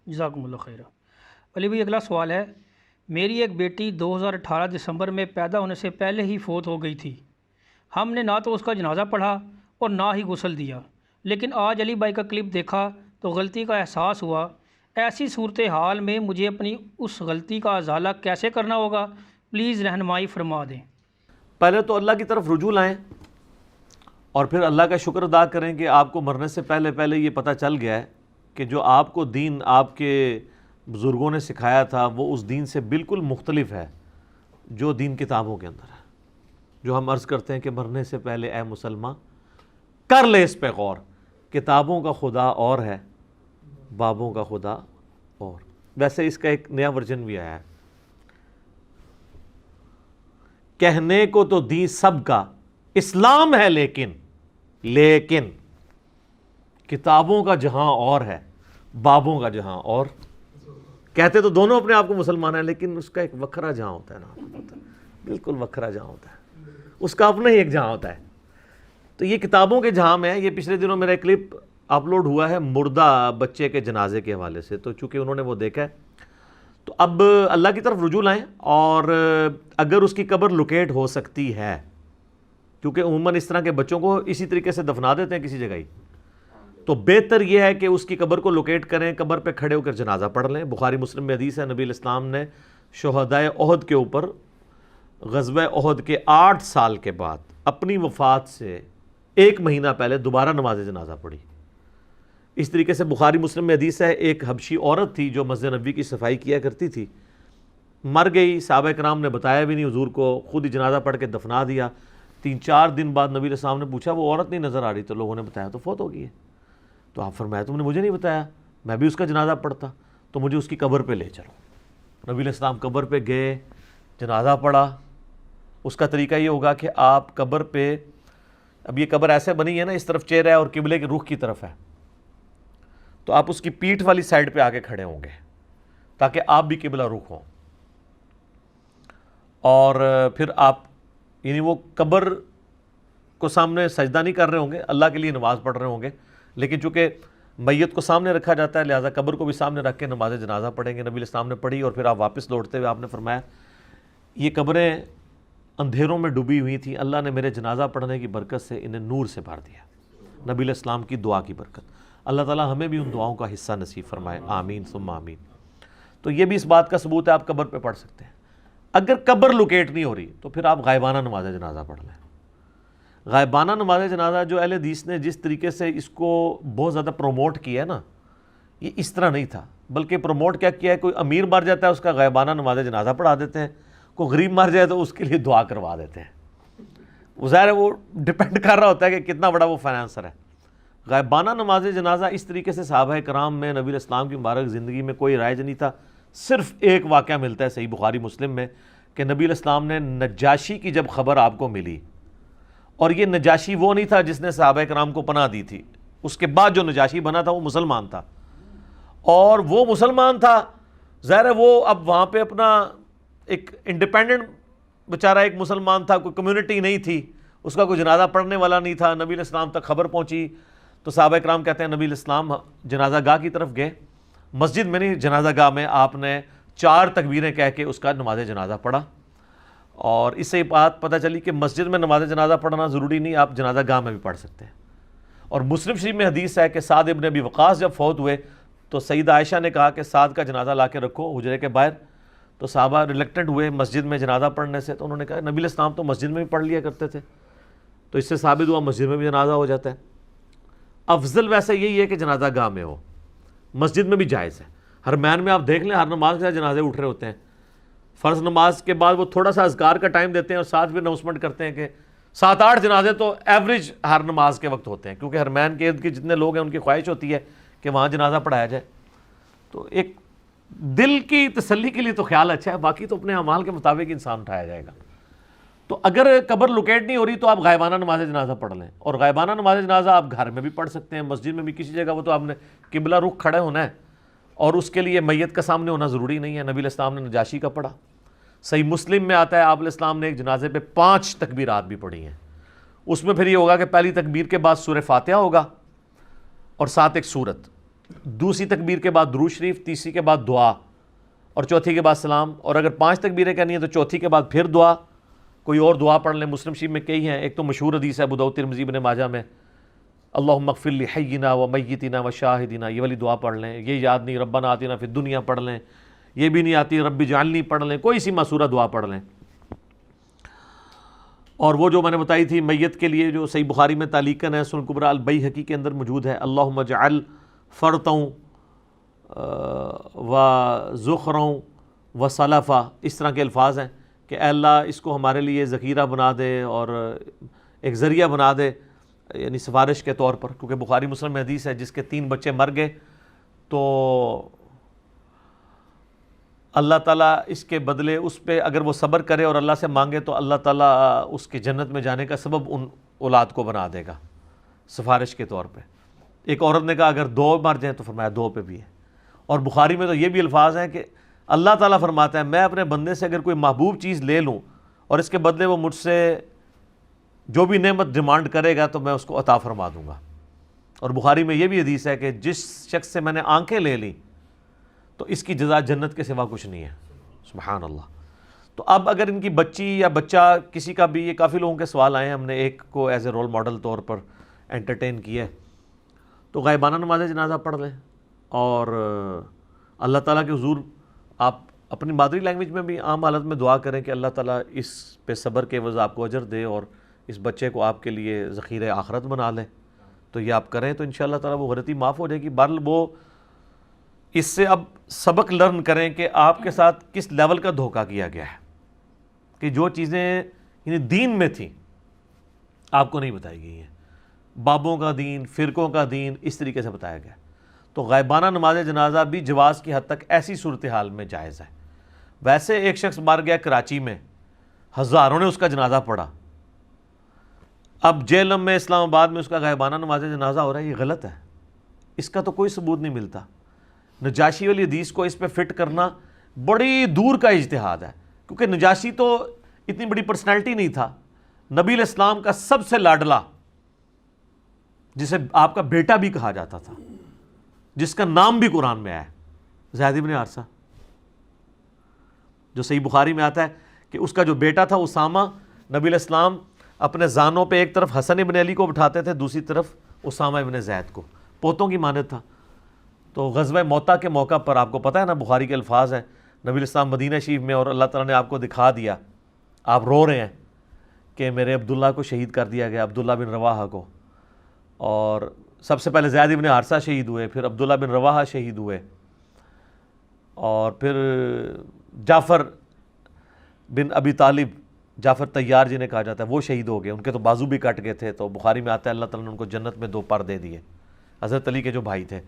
جزاکم اللہ خیر۔ علی بھائی اگلا سوال ہے، میری ایک بیٹی 2018 دسمبر میں پیدا ہونے سے پہلے ہی فوت ہو گئی تھی۔ ہم نے نہ تو اس کا جنازہ پڑھا اور نہ ہی غسل دیا، لیکن آج علی بھائی کا کلپ دیکھا تو غلطی کا احساس ہوا۔ ایسی صورتحال میں مجھے اپنی اس غلطی کا ازالہ کیسے کرنا ہوگا؟ پلیز رہنمائی فرما دیں۔ پہلے تو اللہ کی طرف رجوع لائیں اور پھر اللہ کا شکر ادا کریں کہ آپ کو مرنے سے پہلے یہ پتہ چل گیا ہے کہ جو آپ کو دین آپ کے بزرگوں نے سکھایا تھا وہ اس دین سے بالکل مختلف ہے جو دین کتابوں کے اندر ہے۔ جو ہم عرض کرتے ہیں کہ مرنے سے پہلے اے مسلمان کر لے اس پہ غور، کتابوں کا خدا اور ہے، بابوں کا خدا اور۔ ویسے اس کا ایک نیا ورژن بھی آیا ہے، کہنے کو تو دین سب کا اسلام ہے لیکن کتابوں کا جہاں اور ہے، بابوں کا جہاں اور۔ کہتے تو دونوں اپنے آپ کو مسلمان ہیں، لیکن اس کا ایک وکھرا جہاں ہوتا ہے نا، آپ کو پتہ ہے، بالکل وکھرا جہاں ہوتا ہے، اس کا اپنا ہی ایک جہاں ہوتا ہے۔ تو یہ کتابوں کے جہاں میں ہے۔ یہ پچھلے دنوں میرا ایک کلپ اپلوڈ ہوا ہے مردہ بچے کے جنازے کے حوالے سے، تو چونکہ انہوں نے وہ دیکھا ہے تو اب اللہ کی طرف رجوع لائیں، اور اگر اس کی قبر لوکیٹ ہو سکتی ہے، کیونکہ عموماً اس طرح کے بچوں کو اسی طریقے سے دفنا دیتے ہیں کسی جگہ ہی، تو بہتر یہ ہے کہ اس کی قبر کو لوکیٹ کریں، قبر پہ کھڑے ہو کر جنازہ پڑھ لیں۔ بخاری مسلم میں حدیث ہے، نبی علیہ السلام نے شہدائے احد کے اوپر غزوہ احد کے 8 سال کے بعد اپنی وفات سے 1 مہینہ پہلے دوبارہ نماز جنازہ پڑھی۔ اس طریقے سے بخاری مسلم میں حدیث ہے، ایک حبشی عورت تھی جو مسجد نبوی کی صفائی کیا کرتی تھی، مر گئی، صحابہ کرام نے بتایا بھی نہیں حضور کو، خود ہی جنازہ پڑھ کے دفنا دیا۔ 3-4 دن بعد نبی علیہ السلام نے پوچھا وہ عورت نہیں نظر آ رہی، تو لوگوں نے بتایا تو فوت ہو گئی ہے۔ تو آپ فرمایا تم نے مجھے نہیں بتایا، میں بھی اس کا جنازہ پڑھتا، تو مجھے اس کی قبر پہ لے چلو۔ نبی علیہ السلام قبر پہ گئے، جنازہ پڑھا۔ اس کا طریقہ یہ ہوگا کہ آپ قبر پہ، اب یہ قبر ایسے بنی ہے نا، اس طرف چہرہ ہے اور قبلے کے رخ کی طرف ہے، تو آپ اس کی پیٹھ والی سائڈ پہ آ کے کھڑے ہوں گے تاکہ آپ بھی قبلہ رخ ہوں، اور پھر آپ یعنی وہ قبر کو سامنے سجدہ نہیں کر رہے ہوں گے، اللہ کے لیے نماز پڑھ رہے ہوں گے، لیکن چونکہ میت کو سامنے رکھا جاتا ہے لہٰذا قبر کو بھی سامنے رکھ کے نماز جنازہ پڑھیں گے۔ نبی علیہ السلام نے پڑھی، اور پھر آپ واپس لوٹتے ہوئے آپ نے فرمایا یہ قبریں اندھیروں میں ڈوبی ہوئی تھیں، اللہ نے میرے جنازہ پڑھنے کی برکت سے انہیں نور سے بھر دیا، نبی علیہ السلام کی دعا کی برکت۔ اللہ تعالیٰ ہمیں بھی ان دعاؤں کا حصہ نصیب فرمائے، آمین ثم آمین۔ تو یہ بھی اس بات کا ثبوت ہے آپ قبر پہ پڑھ سکتے ہیں۔ اگر قبر لوکیٹ نہیں ہو رہی تو پھر آپ غائبانہ نماز جنازہ پڑھ لیں۔ غائبانہ نماز جنازہ جو اہل حدیث نے جس طریقے سے اس کو بہت زیادہ پروموٹ کیا ہے نا، یہ اس طرح نہیں تھا، بلکہ پروموٹ کیا کیا ہے، کوئی امیر مر جاتا ہے اس کا غائبانہ نماز جنازہ پڑھا دیتے ہیں، کوئی غریب مر جائے تو اس کے لیے دعا کروا دیتے ہیں۔ وہ ظاہر ہے وہ ڈپینڈ کر رہا ہوتا ہے کہ کتنا بڑا وہ فائنانسر ہے۔ غائبانہ نماز جنازہ اس طریقے سے صحابہ کرام میں نبی علیہ السلام کی مبارک زندگی میں کوئی رائج نہیں تھا۔ صرف ایک واقعہ ملتا ہے صحیح بخاری مسلم میں کہ نبی علیہ السلام نے نجاشی کی جب خبر آپ کو ملی، اور یہ نجاشی وہ نہیں تھا جس نے صحابہ کرام کو پناہ دی تھی، اس کے بعد جو نجاشی بنا تھا وہ مسلمان تھا، اور وہ مسلمان تھا ظاہر ہے وہ اب وہاں پہ اپنا ایک انڈیپینڈنٹ بیچارہ ایک مسلمان تھا، کوئی کمیونٹی نہیں تھی، اس کا کوئی جنازہ پڑھنے والا نہیں تھا۔ نبی علیہ السلام تک خبر پہنچی تو صحابہ کرام کہتے ہیں نبی علیہ السلام جنازہ گاہ کی طرف گئے، مسجد میں نہیں جنازہ گاہ میں آپ نے 4 تکبیریں کہہ کے اس کا نماز جنازہ پڑھا، اور اس سے یہ بات پتہ چلی کہ مسجد میں نماز جنازہ پڑھنا ضروری نہیں، آپ جنازہ گاہ میں بھی پڑھ سکتے ہیں۔ اور مسلم شریف میں حدیث ہے کہ سعد ابن ابی وقاص جب فوت ہوئے تو سیدہ عائشہ نے کہا کہ سعد کا جنازہ لا کے رکھو حجرے کے باہر، تو صحابہ ریلیکٹنٹ ہوئے مسجد میں جنازہ پڑھنے سے، تو انہوں نے کہا نبی علیہ السلام تو مسجد میں بھی پڑھ لیا کرتے تھے، تو اس سے ثابت ہوا مسجد میں بھی جنازہ ہو جاتا ہے۔ افضل ویسے یہی ہے کہ جنازہ گاہ میں ہو، مسجد میں بھی جائز ہے۔ حرمین میں آپ دیکھ لیں ہر نماز کے ساتھ جنازے اٹھ رہے ہوتے ہیں، فرض نماز کے بعد وہ تھوڑا سا اذکار کا ٹائم دیتے ہیں اور ساتھ بھی اناؤنسمنٹ کرتے ہیں کہ 7-8 جنازے تو ایوریج ہر نماز کے وقت ہوتے ہیں، کیونکہ حرمین کے ارد گرد جتنے لوگ ہیں ان کی خواہش ہوتی ہے کہ وہاں جنازہ پڑھایا جائے۔ تو ایک دل کی تسلی کے لیے تو خیال اچھا ہے، باقی تو اپنے اعمال کے مطابق انسان اٹھایا جائے گا۔ تو اگر قبر لوکیٹ نہیں ہو رہی تو آپ غائبانہ نماز جنازہ پڑھ لیں، اور غائبانہ نماز جنازہ آپ گھر میں بھی پڑھ سکتے ہیں، مسجد میں بھی، کسی جگہ وہ تو آپ نے قبلہ رخ کھڑے ہونا ہے، اور اس کے لیے میت کا سامنے ہونا ضروری نہیں ہے۔ نبی علیہ السلام نے نجاشی کا پڑھا، صحیح مسلم میں آتا ہے آپ علیہ السلام نے ایک جنازے پہ 5 تکبیرات بھی پڑھی ہیں۔ اس میں پھر یہ ہوگا کہ پہلی تکبیر کے بعد سورہ فاتحہ ہوگا اور ساتھ ایک سورت، دوسری تکبیر کے بعد درود شریف، تیسری کے بعد دعا اور چوتھی کے بعد سلام، اور اگر 5 تکبیریں کرنی ہیں تو چوتھی کے بعد پھر دعا، کوئی اور دعا پڑھ لیں۔ مسلم شریف میں کئی ہیں، ایک تو مشہور حدیث ہے ابو داؤد ترمذی ابن ماجہ میں، اللہم اغفر لحینا و میتنا و شاہدنا، یہ والی دعا پڑھ لیں۔ یہ یاد نہیں ربنا آتنا فی الدنیا پڑھ لیں، یہ بھی نہیں آتی رب اجعلنی پڑھ لیں، کوئی سی معصورہ دعا پڑھ لیں۔ اور وہ جو میں نے بتائی تھی میت کے لیے جو صحیح بخاری میں تعلیقاً ہے، سنن کبریٰ البیہقی کے اندر موجود ہے، اللہم اجعل فرطوں و ذخروں و سلفا، اس طرح کے الفاظ ہیں کہ اے اللہ اس کو ہمارے لیے ذخیرہ بنا دے اور ایک ذریعہ بنا دے، یعنی سفارش کے طور پر، کیونکہ بخاری مسلم میں حدیث ہے جس کے 3 بچے مر گئے تو اللہ تعالیٰ اس کے بدلے اس پہ اگر وہ صبر کرے اور اللہ سے مانگے تو اللہ تعالیٰ اس کے جنت میں جانے کا سبب ان اولاد کو بنا دے گا سفارش کے طور پہ۔ ایک عورت نے کہا اگر 2 مر جائیں تو فرمایا 2 پہ بھی ہے۔ اور بخاری میں تو یہ بھی الفاظ ہیں کہ اللہ تعالیٰ فرماتا ہے میں اپنے بندے سے اگر کوئی محبوب چیز لے لوں اور اس کے بدلے وہ مجھ سے جو بھی نعمت ڈیمانڈ کرے گا تو میں اس کو عطا فرما دوں گا۔ اور بخاری میں یہ بھی حدیث ہے کہ جس شخص سے میں نے آنکھیں لے لیں تو اس کی جزا جنت کے سوا کچھ نہیں ہے۔ سبحان اللہ۔ تو اب اگر ان کی بچی یا بچہ کسی کا بھی، یہ کافی لوگوں کے سوال آئے ہیں، ہم نے ایک کو ایز اے رول ماڈل طور پر انٹرٹین کیا ہے، تو غائبانہ نماز جنازہ پڑھ لیں اور اللہ تعالیٰ کے حضور آپ اپنی مادری لینگویج میں بھی عام حالت میں دعا کریں کہ اللہ تعالیٰ اس پہ صبر کے عوض آپ کو اجر دے اور اس بچے کو آپ کے لیے ذخیرہ آخرت بنا لے، تو یہ آپ کریں تو انشاءاللہ تعالیٰ وہ غلطی معاف ہو جائے گی۔ بہرحال وہ اس سے اب سبق لرن کریں کہ آپ کے ساتھ کس لیول کا دھوکہ کیا گیا ہے، کہ جو چیزیں یعنی دین میں تھیں آپ کو نہیں بتائی گئی ہیں، بابوں کا دین، فرقوں کا دین اس طریقے سے بتایا گیا۔ تو غائبانہ نماز جنازہ بھی جواز کی حد تک ایسی صورتحال میں جائز ہے۔ ویسے ایک شخص مر گیا کراچی میں، ہزاروں نے اس کا جنازہ پڑھا، اب جہلم میں اسلام آباد میں اس کا غائبانہ نماز جنازہ ہو رہا ہے، یہ غلط ہے، اس کا تو کوئی ثبوت نہیں ملتا۔ نجاشی والی حدیث کو اس پہ فٹ کرنا بڑی دور کا اجتہاد ہے، کیونکہ نجاشی تو اتنی بڑی پرسنالٹی نہیں تھا، نبی علیہ السلام کا سب سے لاڈلا، جسے آپ کا بیٹا بھی کہا جاتا تھا، جس کا نام بھی قرآن میں آیا ہے، زید بن حارثہ، جو صحیح بخاری میں آتا ہے کہ اس کا جو بیٹا تھا اسامہ، نبی علیہ السلام اپنے زانوں پہ ایک طرف حسن ابن علی کو بٹھاتے تھے، دوسری طرف اسامہ ابن زید کو، پوتوں کی مانند تھا۔ تو غزوہ موتا کے موقع پر آپ کو پتہ ہے نا، بخاری کے الفاظ ہیں، نبی علیہ السلام مدینہ شریف میں اور اللہ تعالیٰ نے آپ کو دکھا دیا، آپ رو رہے ہیں کہ میرے عبداللہ کو شہید کر دیا گیا، عبداللہ بن رواحہ کو، اور سب سے پہلے زید بن حارثہ شہید ہوئے، پھر عبداللہ بن رواحہ شہید ہوئے، اور پھر جعفر بن ابی طالب، جعفر طیار جنہیں کہا جاتا ہے، وہ شہید ہو گئے، ان کے تو بازو بھی کٹ گئے تھے، تو بخاری میں آتا ہے اللہ تعالیٰ نے ان کو جنت میں 2 پر دے دیے۔ حضرت علی کے جو بھائی تھے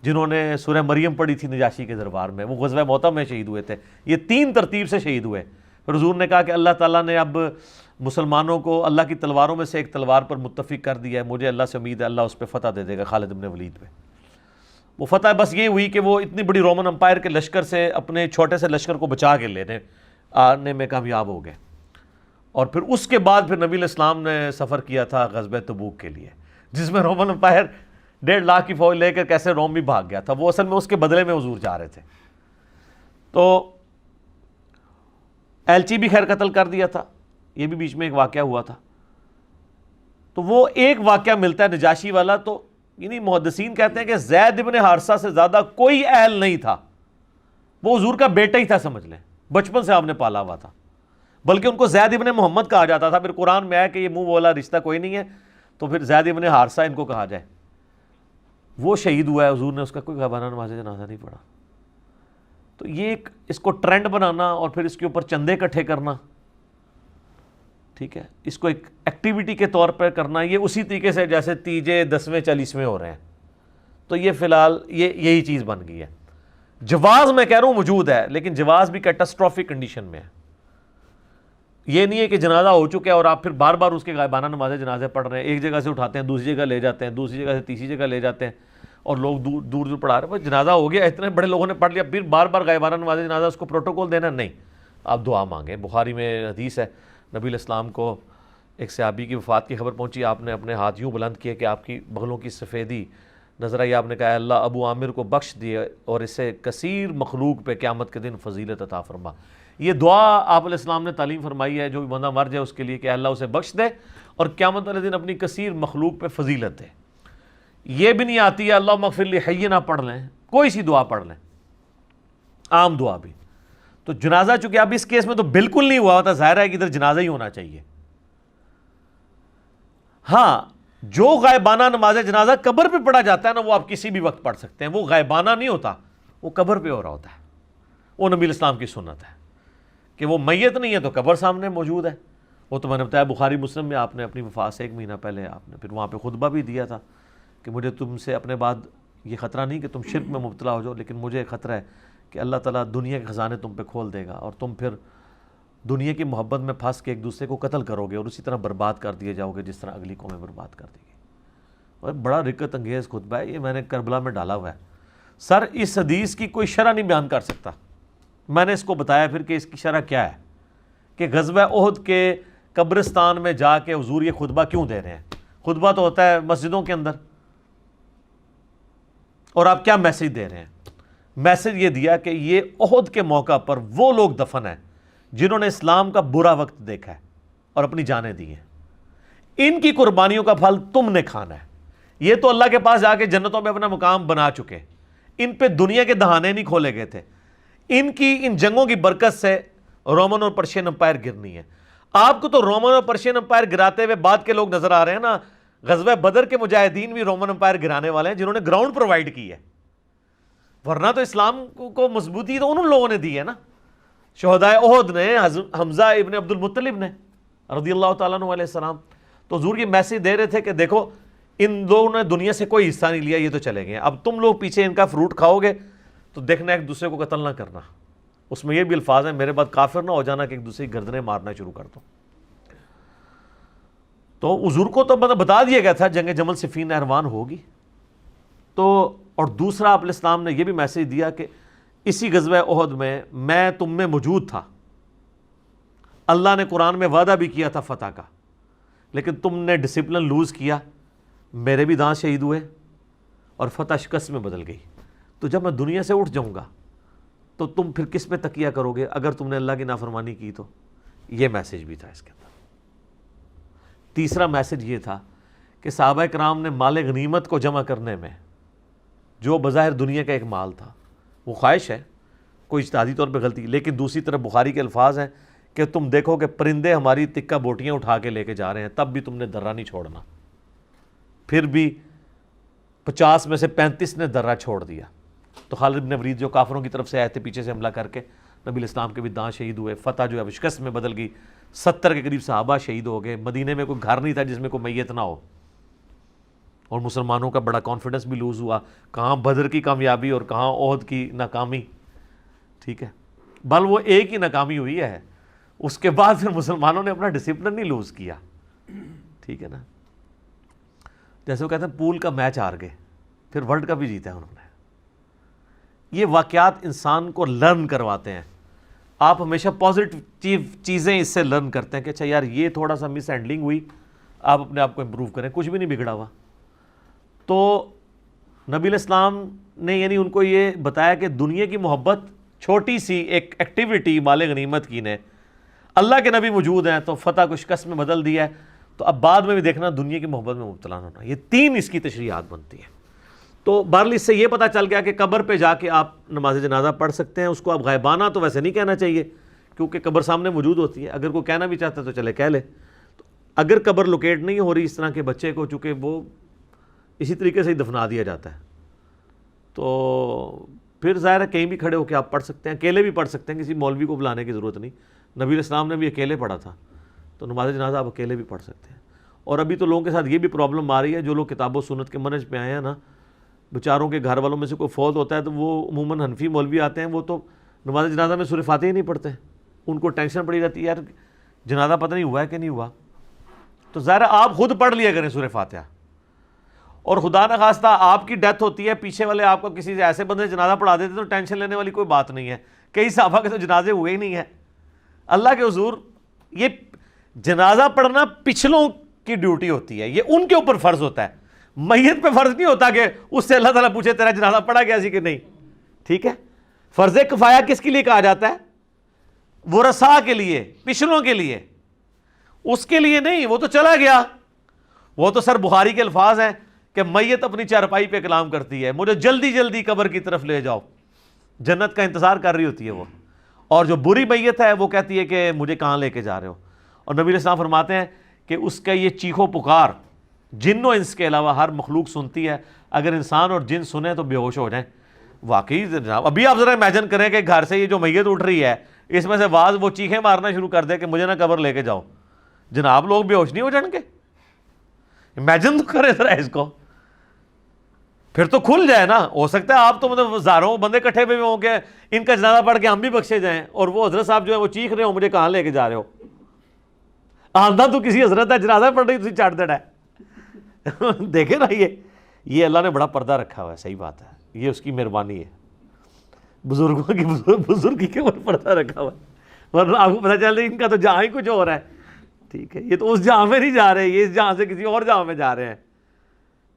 جنہوں نے سورہ مریم پڑھی تھی نجاشی کے دربار میں، وہ غزوہ موتا میں شہید ہوئے تھے، یہ 3 ترتیب سے شہید ہوئے۔ پھر حضور نے کہا کہ اللہ تعالیٰ نے اب مسلمانوں کو اللہ کی تلواروں میں سے ایک تلوار پر متفق کر دیا ہے، مجھے اللہ سے امید ہے اللہ اس پہ فتح دے دے گا، خالد بن ولید پہ۔ وہ فتح بس یہ ہوئی کہ وہ اتنی بڑی رومن امپائر کے لشکر سے اپنے چھوٹے سے لشکر کو بچا کے آنے میں کامیاب ہو گئے۔ اور پھر اس کے بعد پھر نبی علیہ السلام نے سفر کیا تھا غزوہ تبوک کے لیے، جس میں رومن امپائر 1.5 لاکھ کی فوج لے کر کیسے روم بھی بھاگ گیا تھا، وہ اصل میں اس کے بدلے میں حضور جا رہے تھے۔ تو ایلچی بھی خیر قتل کر دیا تھا، یہ بھی بیچ میں ایک واقعہ ہوا تھا۔ تو وہ ایک واقعہ ملتا ہے نجاشی والا، تو یعنی محدثین کہتے ہیں کہ زید بن حارثہ سے زیادہ کوئی اہل نہیں تھا، وہ حضور کا بیٹا ہی تھا، سمجھ لیں بچپن سے آپ نے پالا ہوا تھا، بلکہ ان کو زید ابن محمد کہا جاتا تھا۔ پھر قرآن میں آیا کہ یہ منہ بولا رشتہ کوئی نہیں ہے، تو پھر زید ابن حارثہ ان کو کہا جائے۔ وہ شہید ہوا ہے، حضور نے اس کا کوئی غائبانہ نماز جنازہ نہیں پڑھا۔ تو یہ اس کو ٹرینڈ بنانا اور پھر اس کے اوپر چندے اکٹھے کرنا، ٹھیک ہے، اس کو ایک ایکٹیویٹی کے طور پر کرنا، یہ اسی طریقے سے جیسے تیجے 10ویں 40ویں ہو رہے ہیں، تو یہ فی الحال یہی چیز بن گئی ہے۔ جواز میں کہہ رہا ہوں موجود ہے، لیکن جواز بھی کیٹاسٹروفک کنڈیشن میں ہے۔ یہ نہیں ہے کہ جنازہ ہو چکا ہے اور آپ پھر بار بار اس کے غائبانہ نماز جنازے پڑھ رہے ہیں، ایک جگہ سے اٹھاتے ہیں دوسری جگہ لے جاتے ہیں، دوسری جگہ سے تیسری جگہ لے جاتے ہیں، اور لوگ دور دور پڑھا رہے ہیں۔ بس جنازہ ہو گیا، اتنے بڑے لوگوں نے پڑھ لیا، پھر بار بار غائبانہ نماز جنازہ اس کو پروٹوکول دینا نہیں، آپ دعا مانگیں۔ بخاری میں حدیث ہے، نبی علیہ السلام کو ایک صحابی کی وفات کی خبر پہنچی، آپ نے اپنے ہاتھ یوں بلند کیے کہ آپ کی بغلوں کی سفیدی نظر آئی، آپ نے کہا اللہ ابو عامر کو بخش دیے اور اسے کثیر مخلوق پہ قیامت کے دن فضیلت عطا فرما. یہ دعا آپ علیہ السلام نے تعلیم فرمائی ہے جو بھی بندہ مر جائے اس کے لیے کہ اللہ اسے بخش دے اور قیامت والے دن اپنی کثیر مخلوق پہ فضیلت دے. یہ بھی نہیں آتی ہے اللہ مغفر لی حینا پڑھ لیں، کوئی سی دعا پڑھ لیں، عام دعا بھی. تو جنازہ چونکہ اب اس کیس میں تو بالکل نہیں ہوا ہوتا، ظاہر ہے کہ ادھر جنازہ ہی ہونا چاہیے. ہاں جو غائبانہ نماز جنازہ قبر پہ پڑھا جاتا ہے نا، وہ آپ کسی بھی وقت پڑھ سکتے ہیں، وہ غائبانہ نہیں ہوتا، وہ قبر پہ ہو رہا ہوتا ہے. وہ نبی الاسلام کی سنت ہے کہ وہ میت نہیں ہے تو قبر سامنے موجود ہے. وہ تو میں نے بتایا بخاری مسلم میں آپ نے اپنی وفات سے 1 مہینہ پہلے آپ نے پھر وہاں پہ خطبہ بھی دیا تھا کہ مجھے تم سے اپنے بعد یہ خطرہ نہیں کہ تم شرک میں مبتلا ہو جاؤ، لیکن مجھے خطرہ ہے کہ اللہ تعالیٰ دنیا کے خزانے تم پہ کھول دے گا اور تم پھر دنیا کی محبت میں پھنس کے ایک دوسرے کو قتل کرو گے اور اسی طرح برباد کر دیے جاؤ گے جس طرح اگلی قومیں برباد کر دی گئی. اور بڑا رقت انگیز خطبہ ہے، یہ میں نے کربلا میں ڈالا ہوا ہے. سر اس حدیث کی کوئی شرح نہیں بیان کر سکتا. میں نے اس کو بتایا پھر کہ اس کی شرح کیا ہے کہ غزوہ احد کے قبرستان میں جا کے حضور یہ خطبہ کیوں دے رہے ہیں. خطبہ تو ہوتا ہے مسجدوں کے اندر، اور آپ کیا میسج دے رہے ہیں؟ میسج یہ دیا کہ یہ احد کے موقع پر وہ لوگ دفن ہیں جنہوں نے اسلام کا برا وقت دیکھا ہے اور اپنی جانیں دی ہیں. ان کی قربانیوں کا پھل تم نے کھانا ہے. یہ تو اللہ کے پاس جا کے جنتوں میں اپنا مقام بنا چکے، ان پہ دنیا کے دہانے نہیں کھولے گئے تھے. ان جنگوں کی برکت سے رومن اور پرشین امپائر گرنی ہے. آپ کو تو رومن اور پرشین امپائر گراتے ہوئے بعد کے لوگ نظر آ رہے ہیں نا. غزوہ بدر کے مجاہدین بھی رومن امپائر گرانے والے ہیں جنہوں نے گراؤنڈ پرووائڈ کی ہے، ورنہ تو اسلام کو مضبوطی تو ان لوگوں نے دی ہے نا. شہدائے احد نے، حمزہ ابن عبد المطلب نے رضی اللہ تعالیٰ عنہ علیہ السلام. تو حضور یہ میسج دے رہے تھے کہ دیکھو ان لوگوں نے دنیا سے کوئی حصہ نہیں لیا، یہ تو چلے گئے، اب تم لوگ پیچھے ان کا فروٹ کھاؤ گے تو دیکھنا ایک دوسرے کو قتل نہ کرنا. اس میں یہ بھی الفاظ ہیں میرے بعد کافر نہ ہو جانا کہ ایک دوسرے کی گردنیں مارنا شروع کر دو. تو حضور کو تو بتا دیا گیا تھا جنگ جمل صفین نہروان ہوگی. تو اور دوسرا آپ الاسلام نے یہ بھی میسج دیا کہ اسی غزوہ احد میں تم میں موجود تھا. اللہ نے قرآن میں وعدہ بھی کیا تھا فتح کا، لیکن تم نے ڈسپلن لوز کیا، میرے بھی دانت شہید ہوئے اور فتح شکست میں بدل گئی. تو جب میں دنیا سے اٹھ جاؤں گا تو تم پھر کس پہ تکیہ کرو گے اگر تم نے اللہ کی نافرمانی کی تو. یہ میسج بھی تھا اس کے اندر. تیسرا میسج یہ تھا کہ صحابہ کرام نے مال غنیمت کو جمع کرنے میں جو بظاہر دنیا کا ایک مال تھا، وہ خواہش ہے، کوئی اجتہادی طور پہ غلطی، لیکن دوسری طرف بخاری کے الفاظ ہیں کہ تم دیکھو کہ پرندے ہماری تکہ بوٹیاں اٹھا کے لے کے جا رہے ہیں، تب بھی تم نے درہ نہیں چھوڑنا. پھر بھی 50 میں سے 35 نے درہ چھوڑ دیا. تو خالد بن ولید جو کافروں کی طرف سے آئے تھے پیچھے سے حملہ کر کے، نبی الاسلام کے بھی دانت شہید ہوئے. فتح جو ہے شکست میں بدل گئی. 70 کے قریب صحابہ شہید ہو گئے. مدینے میں کوئی گھر نہیں تھا جس میں کوئی میت نہ ہو. اور مسلمانوں کا بڑا کانفیڈنس بھی لوز ہوا، کہاں بدر کی کامیابی اور کہاں احد کی ناکامی. ٹھیک ہے، بل وہ ایک ہی ناکامی ہوئی ہے، اس کے بعد پھر مسلمانوں نے اپنا ڈسپلن نہیں لوز کیا. ٹھیک ہے نا، جیسے وہ کہتے ہیں پول کا میچ ہار گئے، پھر ورلڈ کپ بھی جیتا ہے انہوں نے. یہ واقعات انسان کو لرن کرواتے ہیں. آپ ہمیشہ پازیٹیو چیزیں اس سے لرن کرتے ہیں کہ اچھا یار یہ تھوڑا سا مس ہینڈلنگ ہوئی، آپ اپنے آپ کو امپروو کریں، کچھ بھی نہیں بگڑا ہوا. تو نبی الاسلام نے یعنی ان کو یہ بتایا کہ دنیا کی محبت چھوٹی سی ایک ایکٹیویٹی مال غنیمت کی نے، اللہ کے نبی موجود ہیں تو فتح کو شکست میں بدل دیا ہے. تو اب بعد میں بھی دیکھنا دنیا کی محبت میں مبتلا نہ ہونا. یہ 3 اس کی تشریحات بنتی ہیں. تو بہرحال اس سے یہ پتہ چل گیا کہ قبر پہ جا کے آپ نماز جنازہ پڑھ سکتے ہیں. اس کو آپ غائبانہ تو ویسے نہیں کہنا چاہیے کیونکہ قبر سامنے موجود ہوتی ہے. اگر کوئی کہنا بھی چاہتا ہے تو چلے کہہ لے. تو اگر قبر لوکیٹ نہیں ہو رہی اس طرح کے بچے کو، چونکہ وہ اسی طریقے سے ہی دفنا دیا جاتا ہے، تو پھر ظاہر ہے کہیں بھی کھڑے ہو کے آپ پڑھ سکتے ہیں. اکیلے بھی پڑھ سکتے ہیں، کسی مولوی کو بلانے کی ضرورت نہیں. نبی الاسلام نے بھی اکیلے پڑھا تھا، تو نماز جنازہ آپ اکیلے بھی پڑھ سکتے ہیں. اور ابھی تو لوگوں کے ساتھ یہ بھی پرابلم آ رہی ہے، جو لوگ کتاب و سنت کے منہج پہ آئے ہیں نا، بیچاروں کے گھر والوں میں سے کوئی فوت ہوتا ہے تو وہ عموماً حنفی مولوی آتے ہیں، وہ تو نماز جنازہ میں سورہ فاتحہ ہی نہیں پڑھتے. ان کو ٹینشن پڑی رہتی ہے یار جنازہ پتہ نہیں ہوا ہے کہ نہیں ہوا. تو ظاہر آپ خود پڑھ لیا کریں سورہ فاتحہ. اور خدا نہ خواستہ آپ کی ڈیتھ ہوتی ہے، پیچھے والے آپ کو کسی سے ایسے بندے جنازہ پڑھا دیتے تو ٹینشن لینے والی کوئی بات نہیں ہے. کئی صحابہ کے تو جنازے ہوئے ہی نہیں ہیں. اللہ کے حضور یہ جنازہ پڑھنا پچھلوں کی ڈیوٹی ہوتی ہے، یہ ان کے اوپر فرض ہوتا ہے. میت پہ فرض نہیں ہوتا کہ اس سے اللہ تعالیٰ پوچھے تیرا جنازہ پڑھا گیا سی کہ نہیں. ٹھیک ہے, فرض کفایہ کس کے لیے کہا جاتا ہے؟ ورثاء کے لیے, پچھلوں کے لیے, اس کے لیے نہیں. وہ تو چلا گیا, وہ تو سر بخاری کے الفاظ ہیں کہ میت اپنی چارپائی پہ کلام کرتی ہے, مجھے جلدی جلدی قبر کی طرف لے جاؤ, جنت کا انتظار کر رہی ہوتی ہے وہ. اور جو بری میت ہے وہ کہتی ہے کہ مجھے کہاں لے کے جا رہے ہو. اور نبی علیہ السلام فرماتے ہیں کہ اس کا یہ چیخو پکار جن و انس کے علاوہ ہر مخلوق سنتی ہے, اگر انسان اور جن سنیں تو بے ہوش ہو جائیں. واقعی جناب, ابھی آپ ذرا امیجن کریں کہ گھر سے یہ جو میت اٹھ رہی ہے اس میں سے بعض وہ چیخیں مارنا شروع کر دے کہ مجھے نہ قبر لے کے جاؤ, جناب لوگ بے ہوش نہیں ہو جائیں گے؟ امیجن تو کریں ذرا اس کو, پھر تو کھل جائے نا. ہو سکتا ہے آپ تو مطلب ہزاروں بندے کٹھے ہوئے ہوں کہ ان کا جنازہ پڑھ کے ہم بھی بخشے جائیں, اور وہ حضرت صاحب جو ہے وہ چیخ رہے ہو مجھے کہاں لے کے جا رہے ہو. آندہ تو کسی حضرت ہے, جنازہ پڑھ رہی تھی چاٹ دینا ہے. دیکھیں نا, یہ اللہ نے بڑا پردہ رکھا ہوا ہے. صحیح بات ہے, یہ اس کی مہربانی ہے, بزرگوں کی بزرگی کے اوپر پردہ رکھا ہوا ہے, ورنہ آپ کو پتہ چل رہا ہے ان کا تو جہاں ہی کچھ اور ہے. ٹھیک ہے, یہ تو اس جہاں میں نہیں جا رہے, یہ اس جہاں سے کسی اور جہاں میں جا رہے ہیں.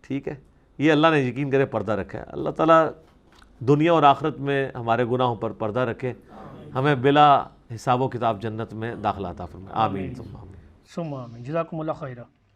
ٹھیک ہے, یہ اللہ نے یقین کرے پردہ رکھا ہے. اللہ تعالیٰ دنیا اور آخرت میں ہمارے گناہوں پر پردہ رکھے, ہمیں بلا حساب و کتاب جنت میں داخلہ عطا فرمائے. آمین ثم آمین. ثم آمین. جزاکم اللہ خیرہ.